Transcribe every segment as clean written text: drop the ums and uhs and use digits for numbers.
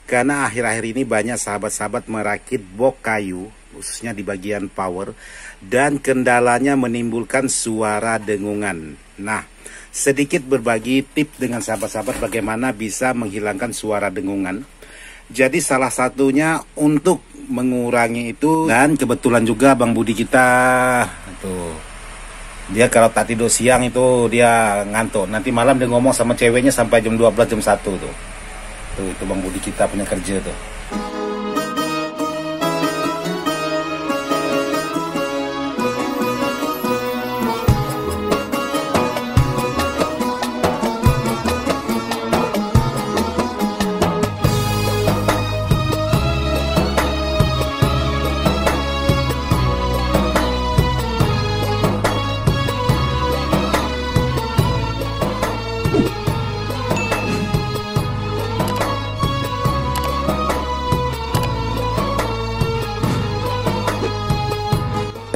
Karena akhir-akhir ini banyak sahabat-sahabat merakit box kayu, khususnya di bagian power, dan kendalanya menimbulkan suara dengungan. Nah, sedikit berbagi tips dengan sahabat-sahabat bagaimana bisa menghilangkan suara dengungan. Jadi salah satunya untuk mengurangi itu, dan kebetulan juga Bang Budi kita tuh, dia kalau tak tidur siang itu dia ngantuk. Nanti malam dia ngomong sama ceweknya sampai jam 12 jam 1 tuh. Tuh itu Bang Budi kita punya kerja tuh.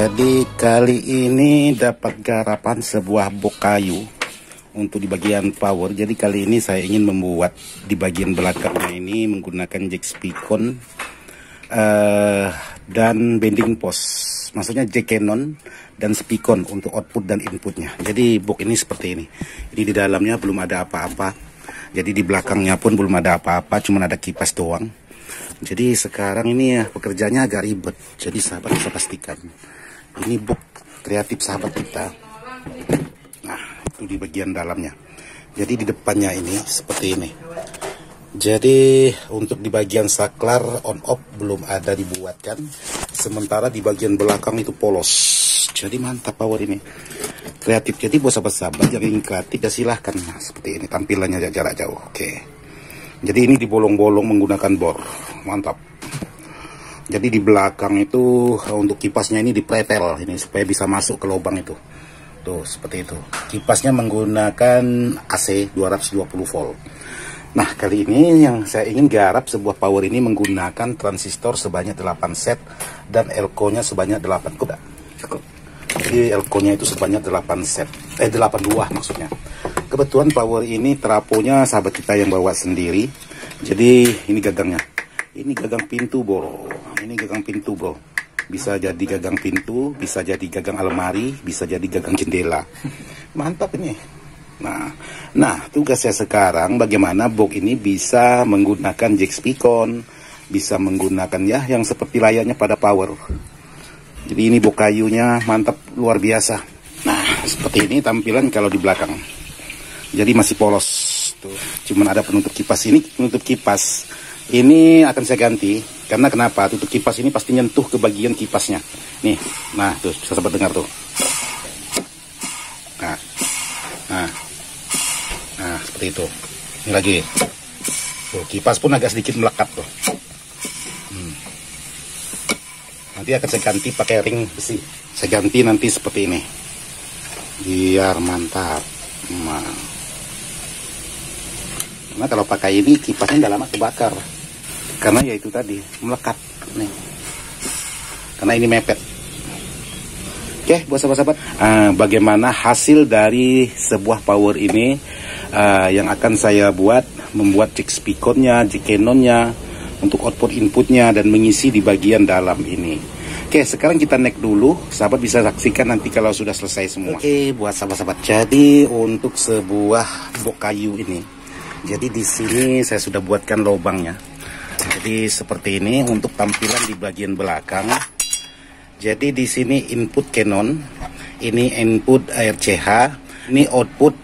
Jadi kali ini dapat garapan sebuah box kayu untuk di bagian power. Jadi kali ini saya ingin membuat di bagian belakangnya ini menggunakan jack Spicon dan bending post. Maksudnya jack Canon dan Spicon untuk output dan inputnya. Jadi box ini seperti ini. Ini di dalamnya belum ada apa-apa. Jadi di belakangnya pun belum ada apa-apa, cuma ada kipas doang. Jadi sekarang ini ya pekerjaannya agak ribet. Jadi sahabat bisa pastikan. Ini box kreatif sahabat kita. Nah, itu di bagian dalamnya. Jadi di depannya ini seperti ini. Jadi untuk di bagian saklar on off belum ada dibuatkan. Sementara di bagian belakang itu polos. Jadi mantap power ini. Kreatif. Jadi buat sahabat-sahabat yang ingin kreatif ya silahkan. Nah, seperti ini tampilannya jarak jauh. Oke. Jadi ini dibolong-bolong menggunakan bor. Mantap. Jadi di belakang itu untuk kipasnya ini dipretel ini supaya bisa masuk ke lubang itu. Tuh seperti itu. Kipasnya menggunakan AC 220 volt. Nah, kali ini yang saya ingin garap sebuah power ini menggunakan transistor sebanyak 8 set dan elko-nya sebanyak 8 kuda. Jadi elko-nya itu sebanyak 8 set. 8 buah maksudnya. Kebetulan power ini trafonya sahabat kita yang bawa sendiri. Jadi ini gagangnya. Ini gagang pintu, bro. Ini gagang pintu, bro. Bisa jadi gagang pintu, bisa jadi gagang almari, bisa jadi gagang jendela. Mantap ini. Nah, tugas saya sekarang bagaimana box ini bisa menggunakan jack Spicon, bisa menggunakan ya yang seperti layaknya pada power. Jadi ini box kayunya mantap luar biasa. Nah, seperti ini tampilan kalau di belakang. Jadi masih polos tuh. Cuman ada penutup kipas ini, penutup kipas. Ini akan saya ganti karena kenapa? Tutup kipas ini pasti nyentuh ke bagian kipasnya. Nih, nah tuh bisa sahabat dengar tuh. Nah, seperti itu. Ini lagi. Tuh, kipas pun agak sedikit melekat tuh. Nanti akan saya ganti pakai ring besi. Saya ganti nanti seperti ini. Biar mantap. Nah, kalau pakai ini kipasnya nggak lama kebakar. Karena ya itu tadi melekat nih. Karena ini mepet. Oke, buat sahabat-sahabat, bagaimana hasil dari sebuah power ini yang akan saya membuat jack Spiconnya, jack Canonnya untuk output inputnya dan mengisi di bagian dalam ini. Oke, sekarang kita naik dulu. Sahabat bisa saksikan nanti kalau sudah selesai semua. Oke, buat sahabat-sahabat. Jadi untuk sebuah box kayu ini, jadi di sini saya sudah buatkan lubangnya. Jadi seperti ini untuk tampilan di bagian belakang. Jadi di sini input Canon, ini input RCH, ini output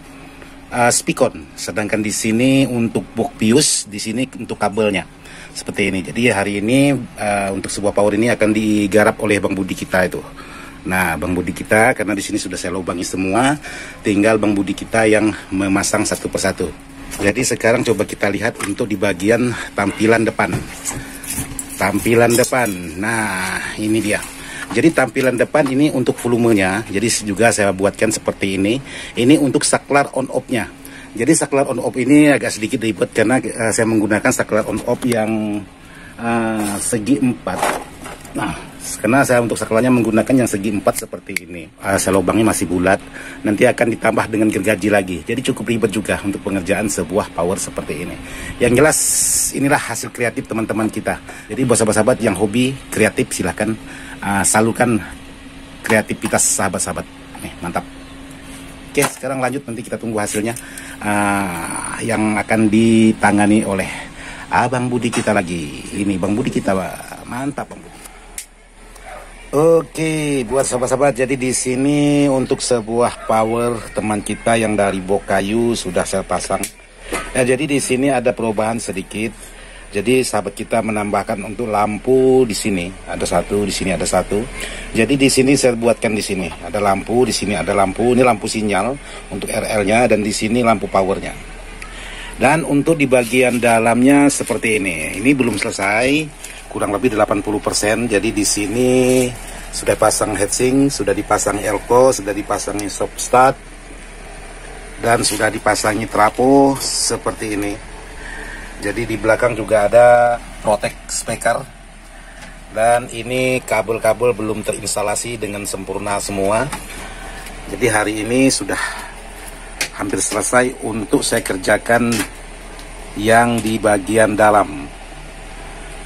Spicon. Sedangkan di sini untuk box bius, di sini untuk kabelnya. Seperti ini. Jadi hari ini untuk sebuah power ini akan digarap oleh Bang Budi kita itu. Nah, Bang Budi kita karena di sini sudah saya lubangi semua, tinggal Bang Budi kita yang memasang satu persatu. Jadi sekarang coba kita lihat untuk di bagian tampilan depan. Tampilan depan. Nah, ini dia. Jadi tampilan depan ini untuk volumenya. Jadi juga saya buatkan seperti ini. Ini untuk saklar on off-nya. Jadi saklar on off ini agak sedikit ribet karena saya menggunakan saklar on off yang segi 4. Nah, Karena saya untuk sakelarnya menggunakan yang segi 4 seperti ini. Lubangnya masih bulat. Nanti akan ditambah dengan gergaji lagi. Jadi cukup ribet juga untuk pengerjaan sebuah power seperti ini. Yang jelas inilah hasil kreatif teman-teman kita. Jadi buat sahabat-sahabat yang hobi kreatif silahkan salurkan kreativitas sahabat-sahabat. Nih, mantap. Oke, sekarang lanjut, nanti kita tunggu hasilnya yang akan ditangani oleh Abang Budi kita lagi. Ini Bang Budi kita, mantap Bang Budi. Oke, buat sahabat-sahabat, jadi di sini untuk sebuah power teman kita yang dari box kayu sudah saya pasang. Nah, jadi di sini ada perubahan sedikit. Jadi sahabat kita menambahkan untuk lampu di sini ada satu, di sini ada satu. Jadi di sini saya buatkan di sini ada lampu, di sini ada lampu. Ini lampu sinyal untuk RL-nya dan di sini lampu powernya. Dan untuk di bagian dalamnya seperti ini. Ini belum selesai, kurang lebih 80%. Jadi di sini sudah pasang heatsink, sudah dipasang elko, sudah dipasangi stop start, dan sudah dipasangi trapo seperti ini. Jadi di belakang juga ada protect speaker. Dan ini kabel-kabel belum terinstalasi dengan sempurna semua. Jadi hari ini sudah hampir selesai untuk saya kerjakan yang di bagian dalam.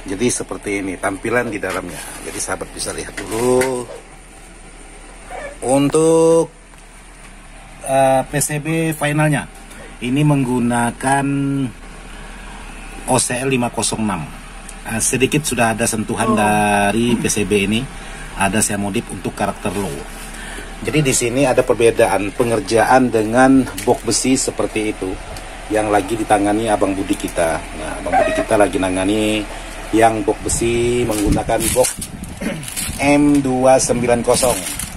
Jadi seperti ini tampilan di dalamnya. Jadi sahabat bisa lihat dulu. Untuk PCB finalnya ini menggunakan OCL 506. Sedikit sudah ada sentuhan dari PCB ini, ada saya modif untuk karakter low. Jadi di sini ada perbedaan pengerjaan dengan box besi seperti itu yang lagi ditangani Abang Budi kita. Nah, Abang Budi kita lagi nangani yang box besi menggunakan box M290.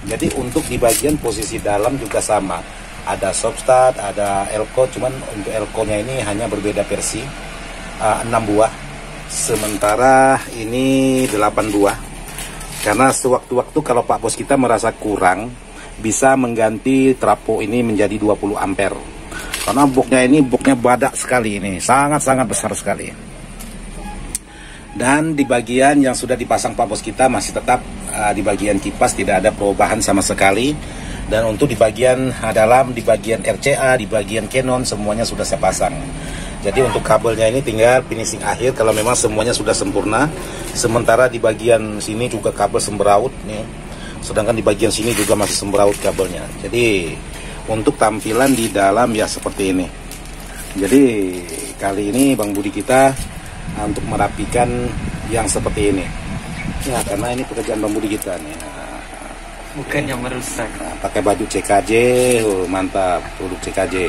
Jadi untuk di bagian posisi dalam juga sama. Ada soft start, ada elko, cuman untuk elko-nya ini hanya berbeda versi. 6 buah, sementara ini 8 buah. Karena sewaktu-waktu kalau Pak Bos kita merasa kurang, bisa mengganti trapo ini menjadi 20 ampere. Karena boxnya badak sekali ini, sangat-sangat besar sekali. Dan di bagian yang sudah dipasang Pak Bos kita masih tetap di bagian kipas tidak ada perubahan sama sekali. Dan untuk di bagian dalam, di bagian RCA, di bagian Canon semuanya sudah saya pasang. Jadi untuk kabelnya ini tinggal finishing akhir kalau memang semuanya sudah sempurna. Sementara di bagian sini juga kabel sembraut nih. Sedangkan di bagian sini juga masih sembraut kabelnya. Jadi untuk tampilan di dalam ya seperti ini. Jadi kali ini Bang Budi kita untuk merapikan yang seperti ini. Ya karena ini pekerjaan Bang Budi kita nih. Bukan yang merusak. Nah, pakai baju CKJ, mantap, produk CKJ.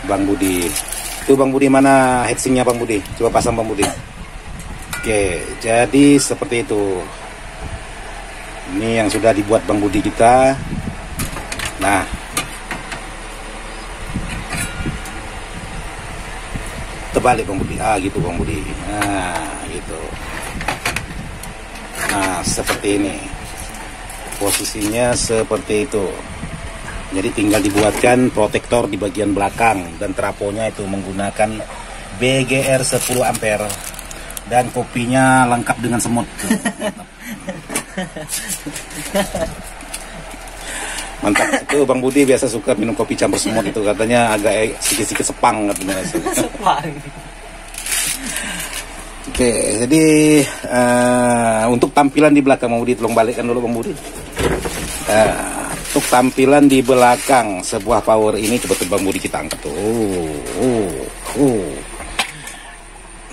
Bang Budi. Itu Bang Budi mana heatsinknya Bang Budi? Coba pasang Bang Budi. Oke, jadi seperti itu. Ini yang sudah dibuat Bang Budi kita. Nah, terbalik Bang Budi. Gitu Bang Budi. Nah, gitu. Nah, seperti ini. Posisinya seperti itu. Jadi tinggal dibuatkan protektor di bagian belakang dan traponya itu menggunakan BGR 10 ampere dan kopinya lengkap dengan semut. Mantap. Itu Bang Budi biasa suka minum kopi campur semut itu, katanya agak sedikit-sedikit sepang katanya. Sepang. Oke, jadi untuk tampilan di belakang Bang Budi, tolong balikkan dulu Bang Budi. Untuk tampilan di belakang sebuah power ini coba Bang Budi kita angkat tuh.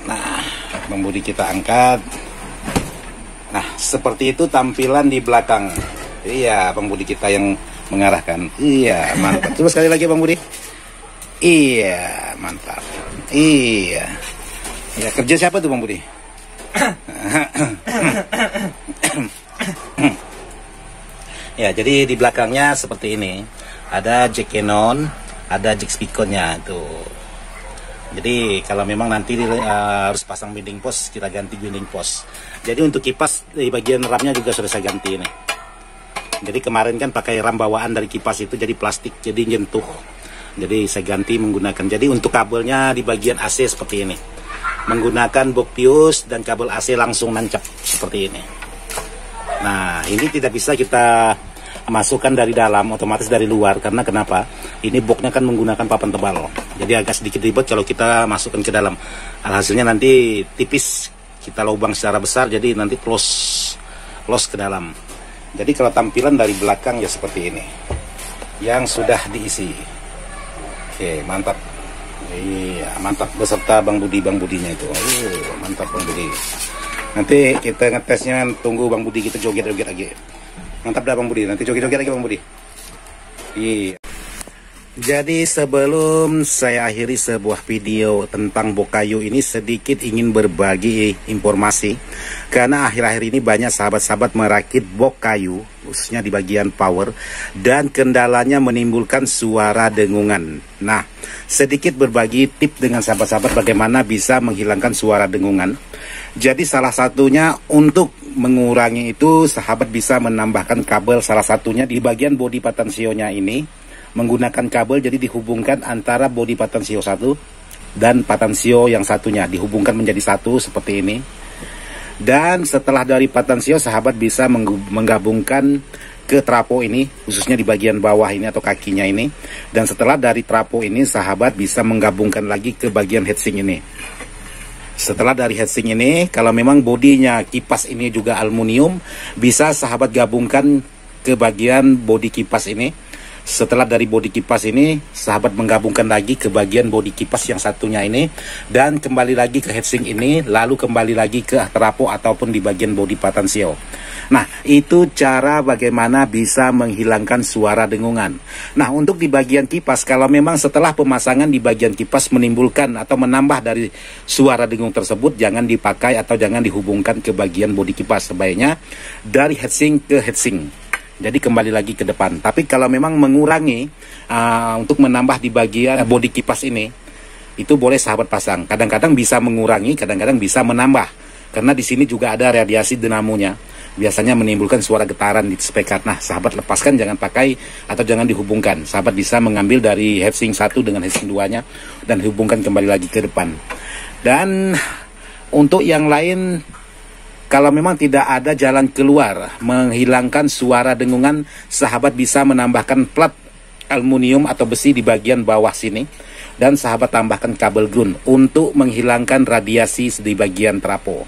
Nah, Bang Budi kita angkat. Nah, seperti itu tampilan di belakang. Iya, Bang Budi kita yang mengarahkan. Iya, mantap. Coba sekali lagi Bang Budi. Iya, mantap. Iya. Ya, kerja siapa tuh Bang Budi? Ya, jadi di belakangnya seperti ini. Ada jack Canon, ada jack speakernya tuh. Jadi kalau memang nanti harus pasang binding post, kita ganti binding post. Jadi untuk kipas di bagian ramnya juga sudah saya ganti ini. Jadi kemarin kan pakai ram bawaan dari kipas itu jadi plastik, jadi nyentuh. Jadi saya ganti menggunakan. Jadi untuk kabelnya di bagian AC seperti ini. Menggunakan box fuse dan kabel AC langsung nancap seperti ini. Nah, ini tidak bisa kita masukkan dari dalam, otomatis dari luar. Karena kenapa? Ini boxnya kan menggunakan papan tebal. Jadi agak sedikit ribet kalau kita masukkan ke dalam. Alhasilnya nanti tipis, kita lubang secara besar, jadi nanti close ke dalam. Jadi kalau tampilan dari belakang ya seperti ini, yang sudah diisi. Oke, mantap. Iya, mantap, beserta Bang Budinya itu. Mantap Bang Budi. Nanti kita ngetesnya, tunggu Bang Budi kita joget-joget lagi. Mantap dah Bang Budi, nanti joget-joget lagi Bang Budi. Iya. Jadi sebelum saya akhiri sebuah video tentang box kayu ini, sedikit ingin berbagi informasi. Karena akhir-akhir ini banyak sahabat-sahabat merakit box kayu, khususnya di bagian power, dan kendalanya menimbulkan suara dengungan. Nah, sedikit berbagi tip dengan sahabat-sahabat bagaimana bisa menghilangkan suara dengungan. Jadi salah satunya untuk mengurangi itu, sahabat bisa menambahkan kabel, salah satunya di bagian bodi patensionya ini. Menggunakan kabel, jadi dihubungkan antara bodi patensio 1 dan patensio yang satunya, dihubungkan menjadi satu seperti ini. Dan setelah dari patensio, sahabat bisa menggabungkan ke trapo ini, khususnya di bagian bawah ini atau kakinya ini. Dan setelah dari trapo ini, sahabat bisa menggabungkan lagi ke bagian heatsink ini. Setelah dari heatsink ini, kalau memang bodinya kipas ini juga aluminium, bisa sahabat gabungkan ke bagian bodi kipas ini. Setelah dari bodi kipas ini, sahabat menggabungkan lagi ke bagian bodi kipas yang satunya ini, dan kembali lagi ke heatsink ini, lalu kembali lagi ke trapo ataupun di bagian bodi patensio. Nah, itu cara bagaimana bisa menghilangkan suara dengungan. Nah, untuk di bagian kipas, kalau memang setelah pemasangan di bagian kipas menimbulkan atau menambah dari suara dengung tersebut, jangan dipakai atau jangan dihubungkan ke bagian bodi kipas. Sebaiknya dari heatsink ke heatsink. Jadi kembali lagi ke depan. Tapi kalau memang mengurangi untuk menambah di bagian bodi kipas ini, itu boleh sahabat pasang. Kadang-kadang bisa mengurangi, kadang-kadang bisa menambah. Karena di sini juga ada radiasi dinamonya. Biasanya menimbulkan suara getaran di spekat. Nah, sahabat lepaskan, jangan pakai atau jangan dihubungkan. Sahabat bisa mengambil dari heatsink 1 dengan heatsink 2-nya dan hubungkan kembali lagi ke depan. Dan untuk yang lain, kalau memang tidak ada jalan keluar menghilangkan suara dengungan, sahabat bisa menambahkan plat aluminium atau besi di bagian bawah sini. Dan sahabat tambahkan kabel ground untuk menghilangkan radiasi di bagian trapo.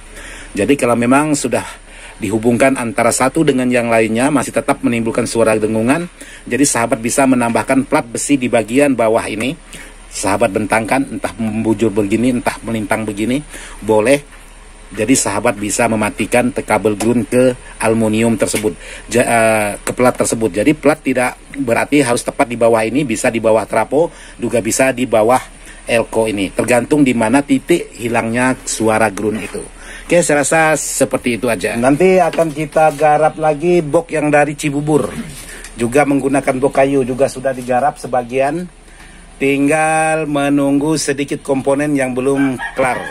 Jadi kalau memang sudah dihubungkan antara satu dengan yang lainnya masih tetap menimbulkan suara dengungan, jadi sahabat bisa menambahkan plat besi di bagian bawah ini. Sahabat bentangkan, entah membujur begini, entah melintang begini, boleh. Jadi sahabat bisa mematikan kabel ground ke aluminium tersebut, ke plat tersebut. Jadi plat tidak berarti harus tepat di bawah ini, bisa di bawah trapo, juga bisa di bawah elko ini. Tergantung di mana titik hilangnya suara ground itu. Oke, saya rasa seperti itu aja. Nanti akan kita garap lagi box yang dari Cibubur. Juga menggunakan box kayu, juga sudah digarap sebagian. Tinggal menunggu sedikit komponen yang belum kelar.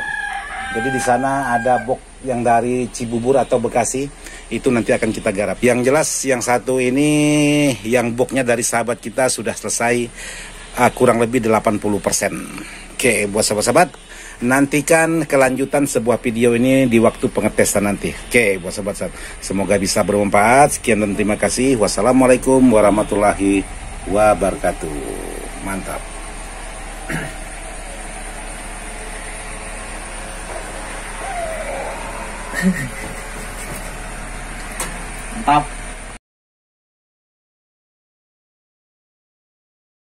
Jadi di sana ada box yang dari Cibubur atau Bekasi, itu nanti akan kita garap. Yang jelas yang satu ini, yang boxnya dari sahabat kita sudah selesai kurang lebih 80%. Oke, buat sahabat-sahabat, nantikan kelanjutan sebuah video ini di waktu pengetesan nanti. Oke, buat sahabat-sahabat, semoga bisa bermanfaat. Sekian dan terima kasih. Wassalamualaikum warahmatullahi wabarakatuh. Mantap. Mantap.